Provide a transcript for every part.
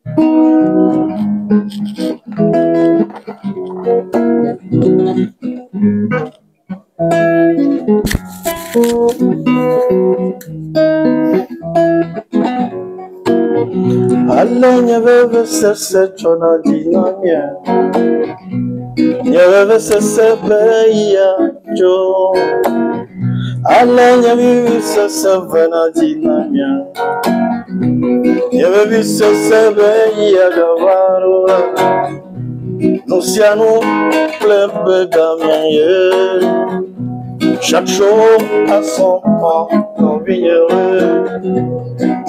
Alenya bebe sese chona dinamia, bebe sese beya jo. Alenya bebe sese vena dinamia, bebe sese beya gavaro. Nusiano plebe gamien. Chaque jour à son temps, qu'on vignerait,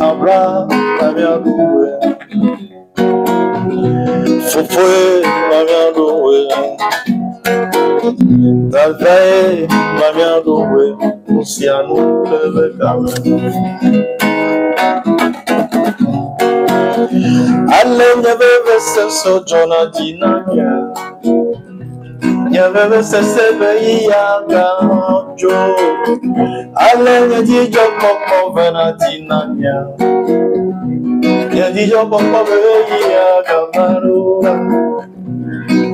en bras, la bien louée. Foufoué, la bien louée. Dalvaé, la bien louée. Luciano, le gamin. Allez, n'avait ce sojourner dynamia. Nyaveve sesebe yaga jo. Ale nyadi jo poko vena dinanya. Nyadi jo poko vena yaga marura.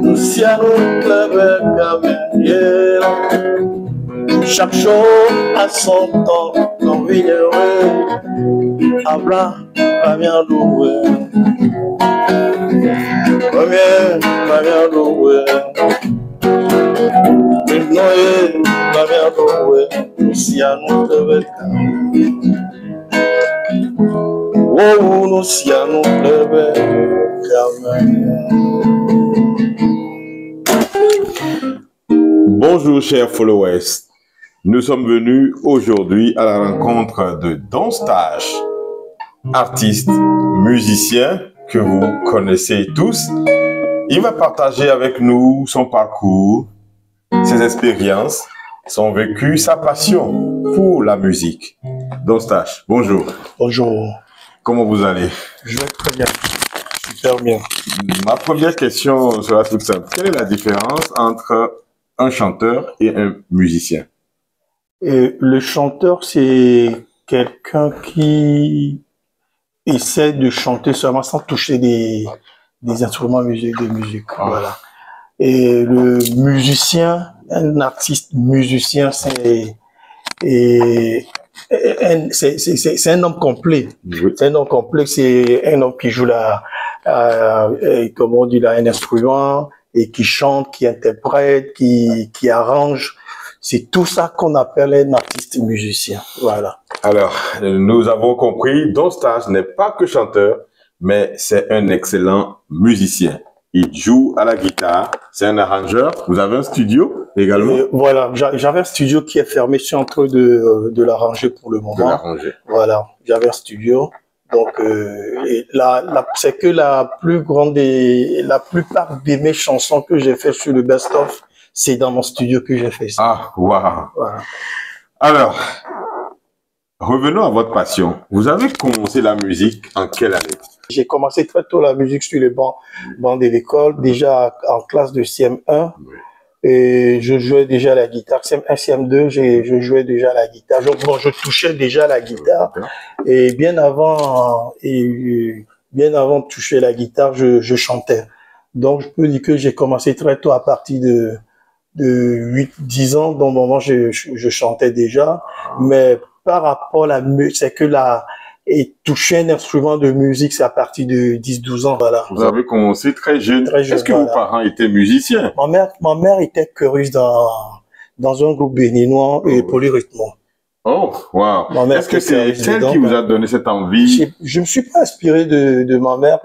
Luciano plebe gameliera. Chaque jour à son temps, non vignerait. Abra, va bien louer. Premier, va bien louer. Noé, la mère Noé, Luciano plebe oh, Luciano plebe Bonjour chers followers, nous sommes venus aujourd'hui à la rencontre de Don Stache, artiste, musicien que vous connaissez tous. Il va partager avec nous son parcours, ses expériences, son vécu, sa passion pour la musique. Don Stache, bonjour. Bonjour. Comment vous allez? Je vais très bien. Super bien. Ma première question sera toute simple. Quelle est la différence entre un chanteur et un musicien? Le chanteur, c'est quelqu'un qui essaie de chanter seulement sans toucher des instruments de musique. Ah. Voilà. Et le musicien, un artiste musicien, c'est un homme complet. Oui. C'est un homme complet, c'est un homme qui joue comment on dit là, un instrument et qui chante, qui interprète, qui arrange. C'est tout ça qu'on appelle un artiste musicien. Voilà. Alors, nous avons compris, Don Stache n'est pas que chanteur, mais c'est un excellent musicien. Il joue à la guitare, c'est un arrangeur. Vous avez un studio également? Voilà, j'avais un studio qui est fermé, je suis en train de l'arranger pour le moment. De l'arranger. Voilà, j'avais un studio. Donc, c'est que la plupart de mes chansons que j'ai fait sur le best-of, c'est dans mon studio que j'ai fait ça. Ah, waouh. Voilà. Alors, revenons à votre passion. Vous avez commencé la musique en quelle année? J'ai commencé très tôt la musique sur les bancs de l'école, déjà en classe de CM1. Oui. Et je jouais déjà la guitare. CM1, CM2, je jouais déjà la guitare. Je touchais déjà la guitare. Et bien avant de toucher la guitare, je chantais. Donc, je peux dire que j'ai commencé très tôt à partir de 8-10 ans. Dans le moment, je chantais déjà. Mais par rapport à la musique, c'est que et toucher un instrument de musique, c'est à partir de 10-12 ans, voilà. Vous avez commencé très jeune. Est-ce que vos parents étaient musiciens? Ma mère était choriste dans un groupe béninois et polyrythmo. Oh, wow. Est-ce que c'est elle qui vous a donné cette envie? Je me suis pas inspiré de ma mère.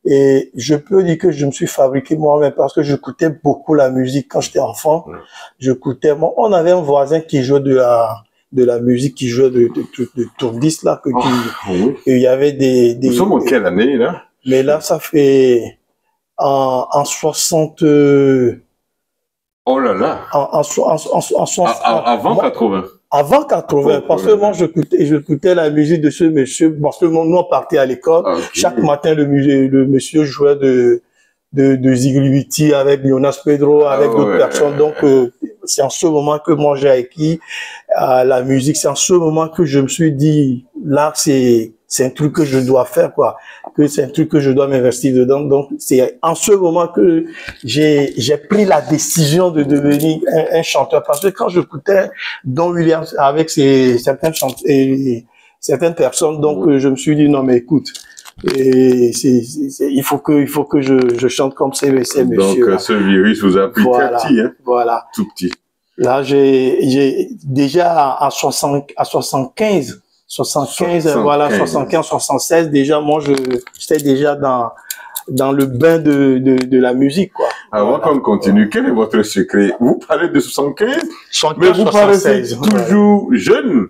Et je peux dire que je me suis fabriqué moi-même parce que j'écoutais beaucoup la musique quand j'étais enfant. On avait un voisin qui jouait de la musique, qui jouait de tourdis là, oui. Et il y avait Nous sommes en quelle année, là? Mais là, ça fait en 60. Oh là là. Avant 80. Avant 80, parce que moi, j'écoutais la musique de ce monsieur, parce que nous, on partait à l'école. Okay. Chaque matin, le monsieur jouait de Zigliwiti avec Jonas Pedro, avec d'autres personnes. Donc, c'est en ce moment que moi, j'ai acquis la musique. C'est en ce moment que je me suis dit, là, c'est c'est un truc que je dois faire, quoi. Que c'est un truc que je dois m'investir dedans. Donc, c'est en ce moment que j'ai pris la décision de devenir un chanteur. Parce que quand j'écoutais Don Williams avec certaines personnes, donc, je me suis dit, non, mais écoute, et il faut que je chante comme ces messieurs. Donc, ce virus vous a pris voilà, très petit, hein? Voilà. Tout petit. Là, j'ai déjà à 75, voilà, 75, 76, déjà, moi, j'étais déjà dans le bain de la musique, quoi. Avant qu'on continue, quel est votre secret? Vous parlez de 75, 75, mais vous paraissez 76, toujours jeune.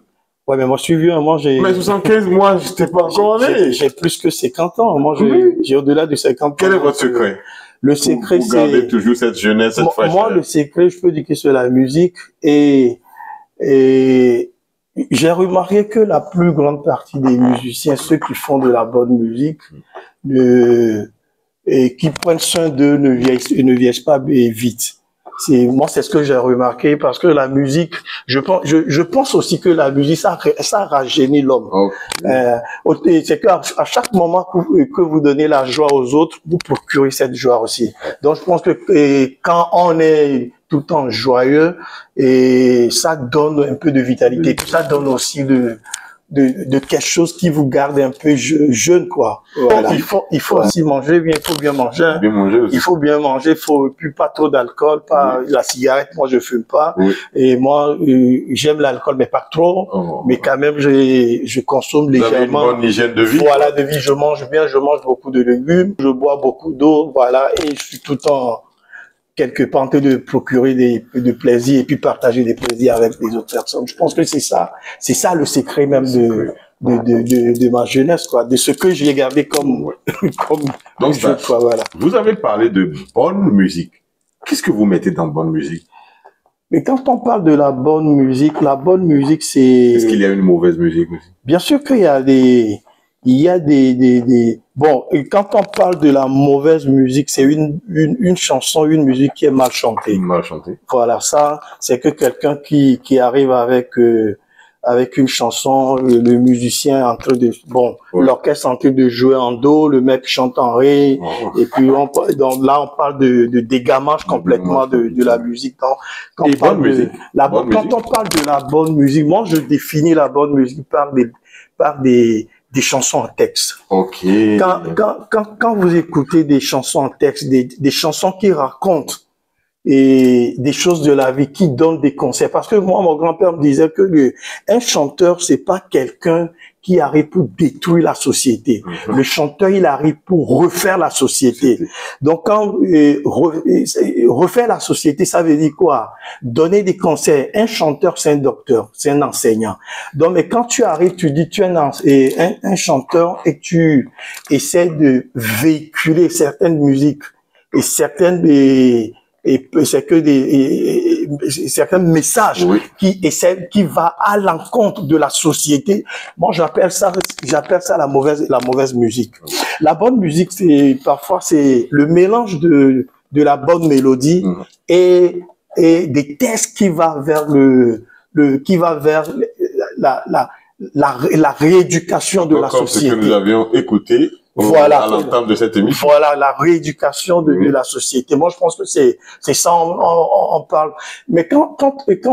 Ouais, mais moi, je suis vieux, moi, Mais 75, moi, je n'étais pas encore né. J'ai plus que 50 ans. Moi, j'ai au-delà de 50 ans. Quel est votre secret? Le secret, c'est... Vous gardez toujours cette jeunesse, cette fraîcheur. Moi, le secret, je peux dire que c'est la musique et j'ai remarqué que la plus grande partie des musiciens, ceux qui font de la bonne musique, et qui prennent soin d'eux ne vieillissent pas vite. Moi, c'est ce que j'ai remarqué parce que la musique, je pense aussi que la musique, ça rajeunit l'homme. Okay. C'est qu'à chaque moment que vous donnez la joie aux autres, vous procurez cette joie aussi. Donc, je pense que quand on est tout le temps joyeux, et ça donne un peu de vitalité, ça donne aussi de quelque chose qui vous garde un peu jeune, quoi. Voilà. Il faut aussi manger bien, il faut bien manger. Bien manger aussi. Il faut bien manger, puis pas trop d'alcool, pas la cigarette, moi je fume pas. Oui. Et moi, j'aime l'alcool, mais pas trop. Mais quand même, je consomme légèrement. Vous avez une bonne hygiène de vie. Voilà, de vie, je mange bien, je mange beaucoup de légumes, je bois beaucoup d'eau, voilà, et je suis tout le temps quelque part en train de procurer de plaisir et puis partager des plaisirs avec les autres personnes. Je pense que c'est ça le secret même de ma jeunesse, quoi, de ce que j'ai gardé comme donc jeu, quoi, voilà. Vous avez parlé de bonne musique. Qu'est-ce que vous mettez dans bonne musique? Mais quand on parle de la bonne musique, c'est... Est-ce qu'il y a une mauvaise musique aussi? Bien sûr qu'il y a bon, quand on parle de la mauvaise musique, c'est une chanson, une musique qui est mal chantée. Mal chantée. Voilà, ça, c'est que quelqu'un qui arrive avec une chanson, le musicien en train de, l'orchestre en train de jouer en do, le mec chante en ré, et puis donc là, on parle de dégamage complètement de la musique. Quand on parle de la bonne musique, moi, je définis la bonne musique par des chansons en texte. Ok. Quand vous écoutez des chansons en texte, des chansons qui racontent et des choses de la vie, qui donnent des conseils. Parce que moi, mon grand-père me disait que un chanteur, c'est pas quelqu'un qui arrive pour détruire la société. Le chanteur, il arrive pour refaire la société. Donc, quand refaire la société, ça veut dire quoi? Donner des conseils. Un chanteur, c'est un docteur, c'est un enseignant. Donc, mais quand tu arrives, tu dis tu es un chanteur et tu essaies de véhiculer certaines musiques et certains messages qui va à l'encontre de la société. Moi, j'appelle ça la mauvaise musique. La bonne musique, parfois c'est le mélange de la bonne mélodie et des textes qui va vers la rééducation de la société. Comme ce que nous avions écouté. Voilà. À l'entame de cette émission. Voilà, la rééducation de la société. Moi, je pense que c'est ça, on parle. Mais quand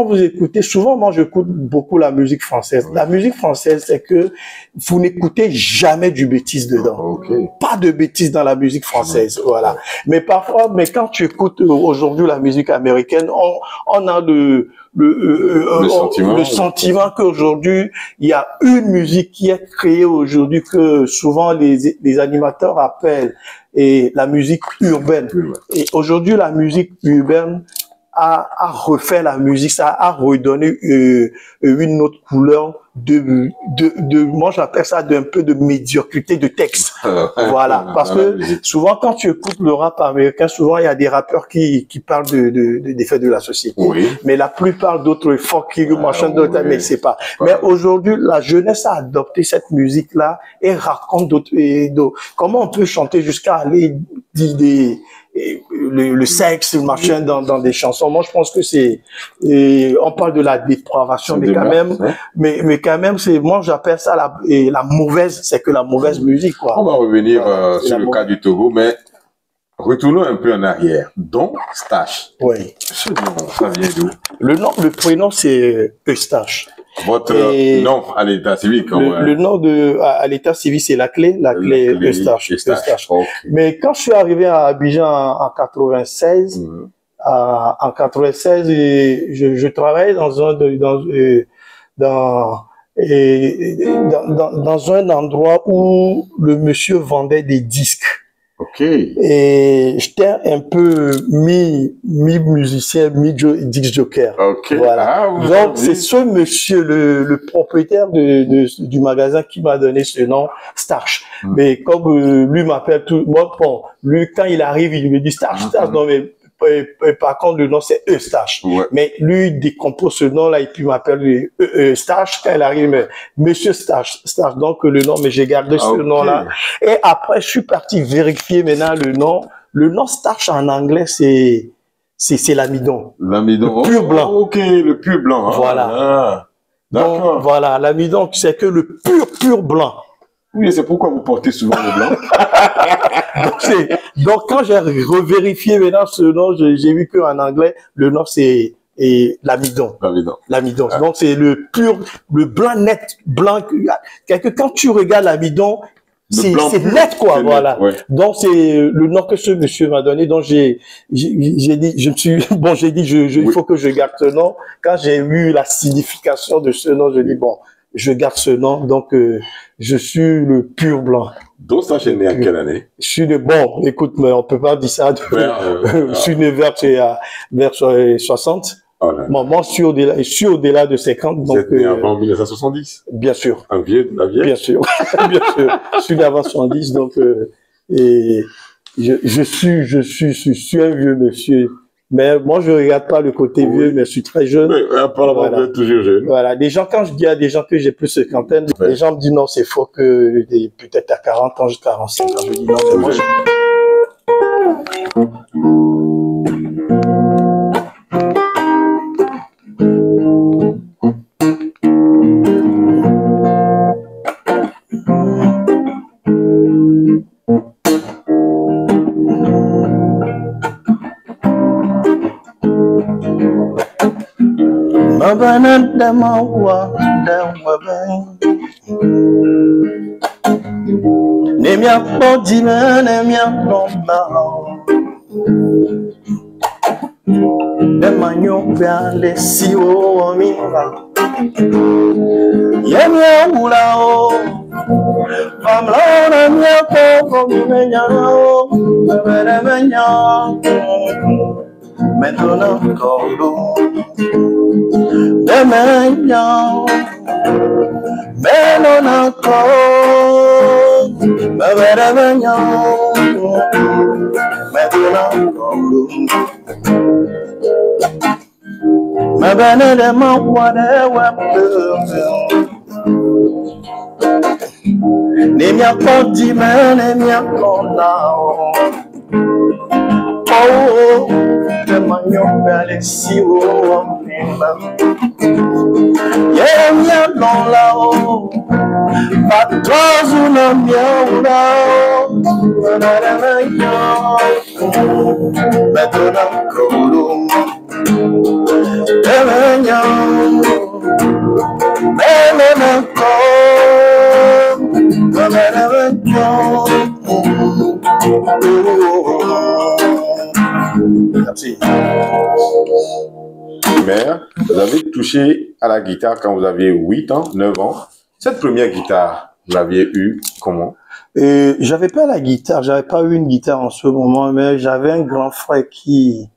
vous écoutez, souvent, moi, j'écoute beaucoup la musique française. La musique française, c'est que vous n'écoutez jamais du bêtise dedans. Pas de bêtises dans la musique française. Voilà. Mais parfois, quand tu écoutes aujourd'hui la musique américaine, on a le sentiment qu'aujourd'hui, il y a une musique qui est créée aujourd'hui que souvent les animateurs appellent la musique urbaine. Et aujourd'hui, la musique urbaine a refait la musique, ça a redonné une autre couleur moi j'appelle ça d'un peu de médiocrité de texte. Voilà, parce que souvent quand tu écoutes le rap américain, souvent il y a des rappeurs qui parlent des faits de la société. Mais la plupart d'autres folk machin d'autres, mais c'est pas. Mais aujourd'hui, la jeunesse a adopté cette musique-là et raconte comment on peut chanter jusqu'à aller dire le sexe, le machin dans des chansons. Moi, je pense que c'est, on parle de la dépravation, mais quand même, mais quand même, c'est, moi, j'appelle ça la mauvaise, c'est que la mauvaise musique, quoi. On va revenir sur le cas du Togo, mais retournons un peu en arrière. Don Stache. Oui. Ce nom, ça vient d'où? Le prénom, c'est Eustache. Votre nom à l'état civil, le nom à l'état civil, c'est la clé Eustache. Okay. Mais quand je suis arrivé à Abidjan en 96, en 96, je travaillais dans un endroit où le monsieur vendait des disques. Ok. Et j'étais un peu mi-musicien, mi-disc joker. Ok. Voilà. Donc, c'est ce monsieur, le propriétaire du magasin qui m'a donné ce nom, Stache. Mais comme lui m'appelle tout, moi, bon, lui, quand il arrive, il me dit Stache, Stache. Non, mais par contre, le nom, c'est Eustache. Ouais. Mais lui, il décompose ce nom-là et puis il m'appelle Stache. Quand il arrive, mais Monsieur Stache. Donc, le nom, mais j'ai gardé ce nom-là. Et après, je suis parti vérifier maintenant le nom. Le nom Stache en anglais, c'est l'amidon. L'amidon. Le pur blanc. Ok, le pur blanc. Hein. Voilà. D'accord. Voilà, l'amidon, c'est que le pur blanc. Oui, c'est pourquoi vous portez souvent le blanc. donc, quand j'ai revérifié maintenant ce nom, j'ai vu qu'en anglais, le nom, c'est l'amidon. L'amidon. Ah. Donc, c'est le blanc net, blanc. Quand tu regardes l'amidon, c'est net, quoi, voilà. Ouais. Donc, c'est le nom que ce monsieur m'a donné. Donc, j'ai dit, il faut que je garde ce nom. Quand j'ai vu la signification de ce nom, je dis, bon, je garde ce nom, donc je suis le pur blanc. Donc ça, c'est né à quelle année? Je suis bon, écoute, mais on peut pas dire ça. Je suis né vers 60. Oh là. Bon, moi, je suis au-delà de 50. Vous êtes né avant 1970? Bien sûr. Un vieux, la vieille? Bien sûr. Bien sûr. Je suis né avant 70, donc et je suis un vieux monsieur. Mais moi, je regarde pas le côté vieux, mais je suis très jeune. Oui, apparemment, vous êtes toujours jeune. Voilà. Quand je dis à des gens que j'ai plus de cinquantaine, les gens me disent non, c'est faux que peut-être à 40 ans, j'ai 45 ans. Je dis non, mais moi, maintenant colo demain mais non encore maintenant colo ma bana de ma wada ne mi akodi me ne mi akonda oh the manyo bale si o mima yeah mi alon la o patrozu na mi ora na na yo metona kolo Merci. Mère, vous avez touché à la guitare quand vous aviez 8 ans, 9 ans. Cette première guitare, vous l'aviez eue comment? J'avais pas la guitare, j'avais pas eu une guitare en ce moment, mais j'avais un grand frère qui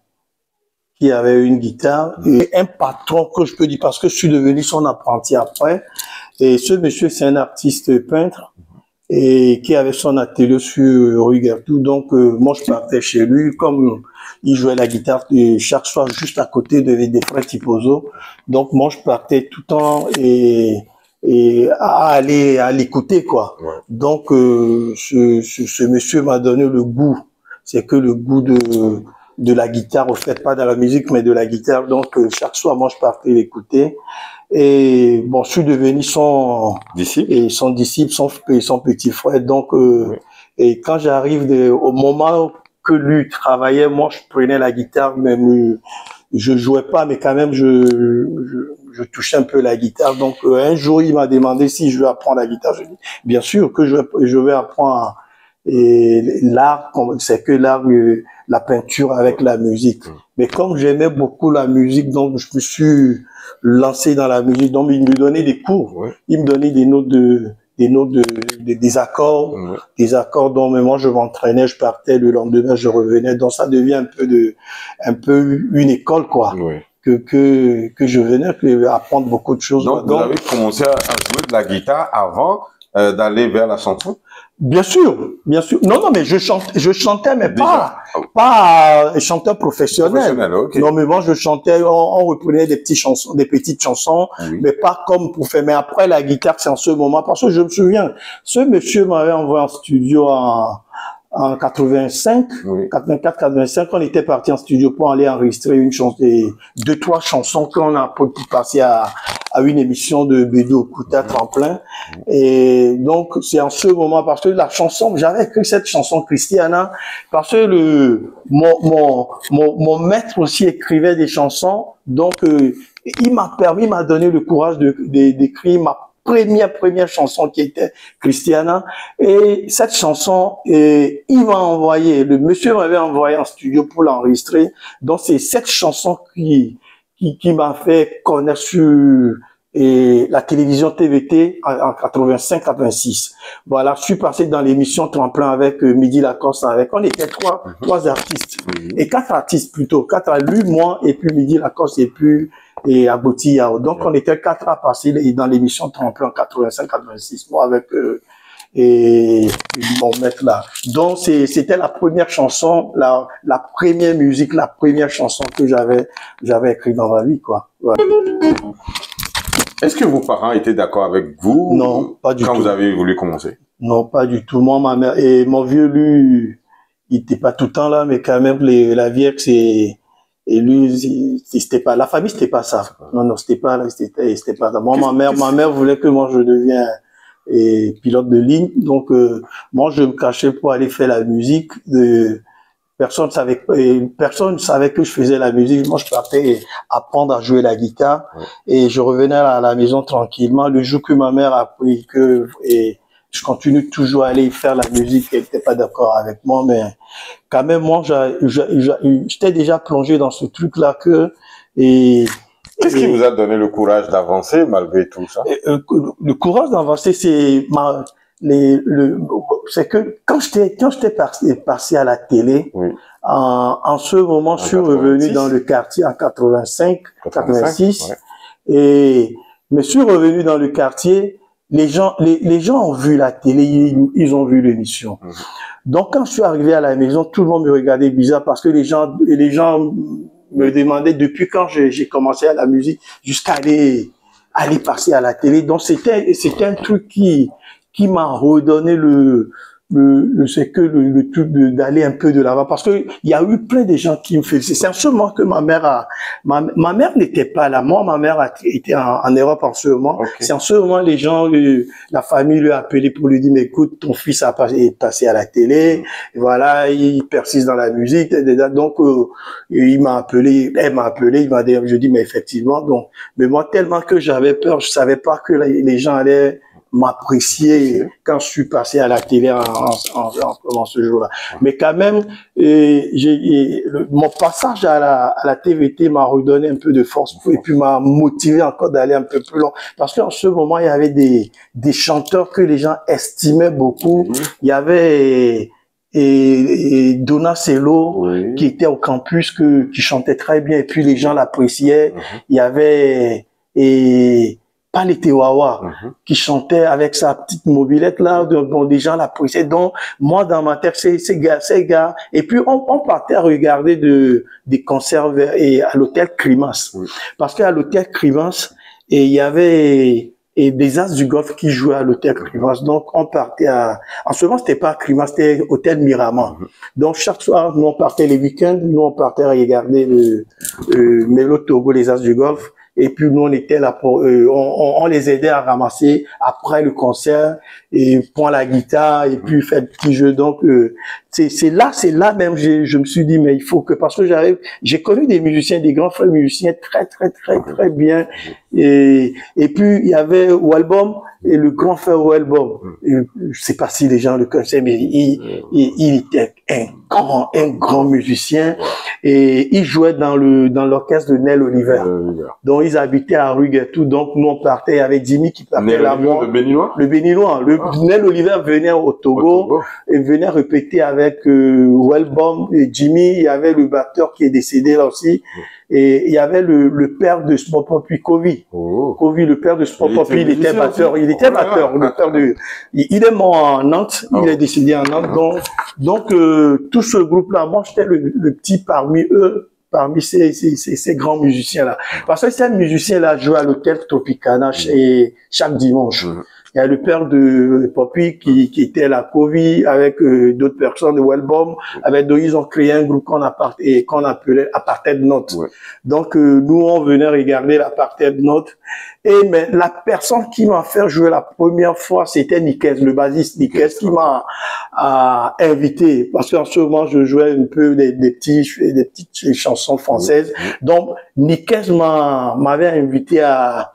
avait une guitare et un patron que je peux dire parce que je suis devenu son apprenti après. Et ce monsieur, c'est un artiste peintre et qui avait son atelier sur rue Gertou. Donc, moi, je partais chez lui comme il jouait la guitare chaque soir juste à côté des frères Tipozo. Donc, moi, je partais tout le temps et à aller à l'écouter, quoi. Ouais. Donc, ce monsieur m'a donné le goût. c'est que le goût de la guitare, au fait, pas dans la musique, mais de la guitare. Donc, chaque soir, moi, je partais l'écouter. Et bon, je suis devenu son disciple, et son disciple, son petit frère. Donc, et quand j'arrive au moment que lui travaillait, moi, je prenais la guitare, même je jouais pas, mais quand même, je touchais un peu la guitare. Donc, un jour, il m'a demandé si je veux apprendre la guitare. Je dis, bien sûr que je vais apprendre. Et l'art, c'est que l'art, la peinture avec la musique. Mais comme j'aimais beaucoup la musique, donc je me suis lancé dans la musique. Donc, il me donnait des cours. Il me donnait des notes des accords, des accords dont moi je m'entraînais, je partais, le lendemain je revenais. Donc ça devient un peu une école, quoi. Que je venais apprendre beaucoup de choses. Donc vous avez commencé à jouer de la guitare avant d'aller vers la chanson? Bien sûr, bien sûr. Non, mais je chantais, mais pas chanteur professionnel. Okay. Non, mais moi, je chantais, on reprenait des petites chansons, mais pas comme pour faire. Mais après, la guitare, c'est en ce moment, parce que je me souviens, ce monsieur m'avait envoyé en studio en 85, 84-85, on était parti en studio pour aller enregistrer une chanson, 2-3 chansons qu'on a passé à une émission de Bédo Kouta Tremplin. Et donc, c'est en ce moment, parce que la chanson, j'avais écrit cette chanson Christiana, parce que mon maître aussi écrivait des chansons, donc, il m'a donné le courage d'écrire ma première chanson qui était Christiana. Et cette chanson, il m'a envoyé, le monsieur m'avait envoyé en studio pour l'enregistrer. Donc c'est cette chanson qui m'a fait connaître sur la télévision TVT en 85-86. Voilà, je suis passé dans l'émission Tremplin avec Midi Lacoste, on était trois artistes, et 4 artistes plutôt, 4 à lui, moi, et puis Midi Lacoste, et puis Aboti Yao. Donc on était 4 à passer dans l'émission Tremplin en 85-86, moi avec et mon maître là. Donc c'était la première chanson, la première musique, la première chanson que j'avais écrite dans ma vie, quoi. Ouais. Est-ce que vos parents étaient d'accord avec vous? Non, pas du tout. Quand vous avez voulu commencer? Non, pas du tout. Moi, ma mère et mon vieux, lui, il était pas tout le temps là, mais quand même la vie, et lui, c'était pas, la famille, c'était pas ça. Non, c'était pas ça. Moi, ma mère voulait que moi je devienne pilote de ligne. Donc, moi, je me cachais pour aller faire la musique. Personne ne savait que je faisais la musique. Moi, je partais apprendre à jouer la guitare et je revenais à la maison tranquillement. Le jour que ma mère a appris et je continue toujours à aller faire la musique, elle n'était pas d'accord avec moi, mais quand même, moi, j'étais déjà plongé dans ce truc-là Qu'est-ce qui vous a donné le courage d'avancer malgré tout ça? Le courage d'avancer, c'est que quand j'étais passé à la télé, en ce moment, je suis revenu dans le quartier en 86, et je suis revenu dans le quartier. Les gens ont vu la télé, ils ont vu l'émission. Donc quand je suis arrivé à la maison, tout le monde me regardait bizarre parce que les gens me demandaient depuis quand j'ai commencé à la musique jusqu'à aller passer à la télé. Donc c'était un truc qui m'a redonné c'est que le truc d'aller un peu de l'avant, parce que il y a eu plein de gens qui me félicitaient. C'est en ce moment que ma mère n'était pas là. Moi, ma mère était en Europe en ce moment. C'est en ce moment les gens, la famille lui a appelé pour lui dire, mais écoute, ton fils est passé à la télé. Et voilà, il persiste dans la musique. Donc, elle m'a appelé, je dis, mais effectivement, donc, mais moi, tellement que j'avais peur, je savais pas que les gens allaient m'apprécier quand je suis passé à la télé en ce jour-là. Mais quand même, mon passage à la TVT m'a redonné un peu de force et puis m'a motivé encore d'aller un peu plus loin. Parce qu'en ce moment, il y avait des chanteurs que les gens estimaient beaucoup. Il y avait Dona Cello qui était au campus, qui chantait très bien et puis les gens l'appréciaient. Il y avait Paletewawa, qui chantait avec sa petite mobilette là, donc des gens l'appréciaient. Donc, moi, dans ma tête, ces gars, et puis on partait à regarder des concerts à l'hôtel Crimas. Parce qu'à l'hôtel Crimas, il y avait et des As du Golfe qui jouaient à l'hôtel Crimas. Donc, on partait en ce moment, c'était pas Crimas, c'était hôtel Miramar. Donc, chaque soir, nous, on partait les week-ends, nous, on partait regarder le Mélo Togo, les As du Golfe. Et puis nous on était là pour on les aidait à ramasser après le concert et prendre la guitare et puis faire des petits jeux. Donc c'est là même je me suis dit mais il faut que parce que j'ai connu des musiciens, des grands frères musiciens très bien et puis il y avait Walbom et le grand frère Walbom. Je sais pas si les gens le connaissaient mais il était un grand musicien et il jouait dans l'orchestre de Nel Oliver. Donc ils habitaient à Ruguetou, donc nous on partait avec Jimmy qui partait là-bas. Le Béninois? Le Béninois. Nel Oliver venait au Togo et venait répéter avec Welbom et Jimmy. Il y avait le batteur qui est décédé là aussi. Et il y avait le père de Small Poppy, Kovi. Kovi, le père de Small Poppy, il était batteur. Il était batteur. Le père il est mort en Nantes. Il est décédé en Nantes. Donc tout ce groupe-là, moi j'étais le petit parmi eux. Parmi ces grands musiciens-là. Parce que ces musiciens-là jouent à l'hôtel Tropicana chaque dimanche. Il y a le père de Poppy qui était à la Covid avec d'autres personnes de Welbom. Avec d'autres, ils ont créé un groupe qu'on appelait Apartheid Note. Donc, nous, on venait regarder l'Apartheid Note. Mais la personne qui m'a fait jouer la première fois, c'était Nikes, le bassiste Nikes, qui m'a invité. Parce qu'en ce moment, je jouais un peu des petites chansons françaises. Donc, Nikes m'avait invité à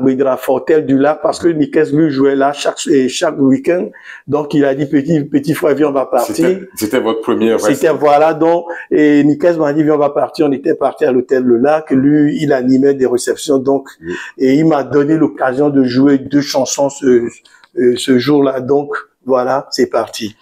Guédra Fortel du Lac parce que Nikes lui jouait là chaque week-end. Donc, il a dit, petit frère, viens, on va partir. C'était votre première. C'était, voilà, donc, et Nikes m'a dit, viens, on va partir. On était parti à l'hôtel Le Lac. Lui, il animait des réceptions. Donc, et il m'a donné l'occasion de jouer 2 chansons ce jour-là. Donc, voilà, c'est parti.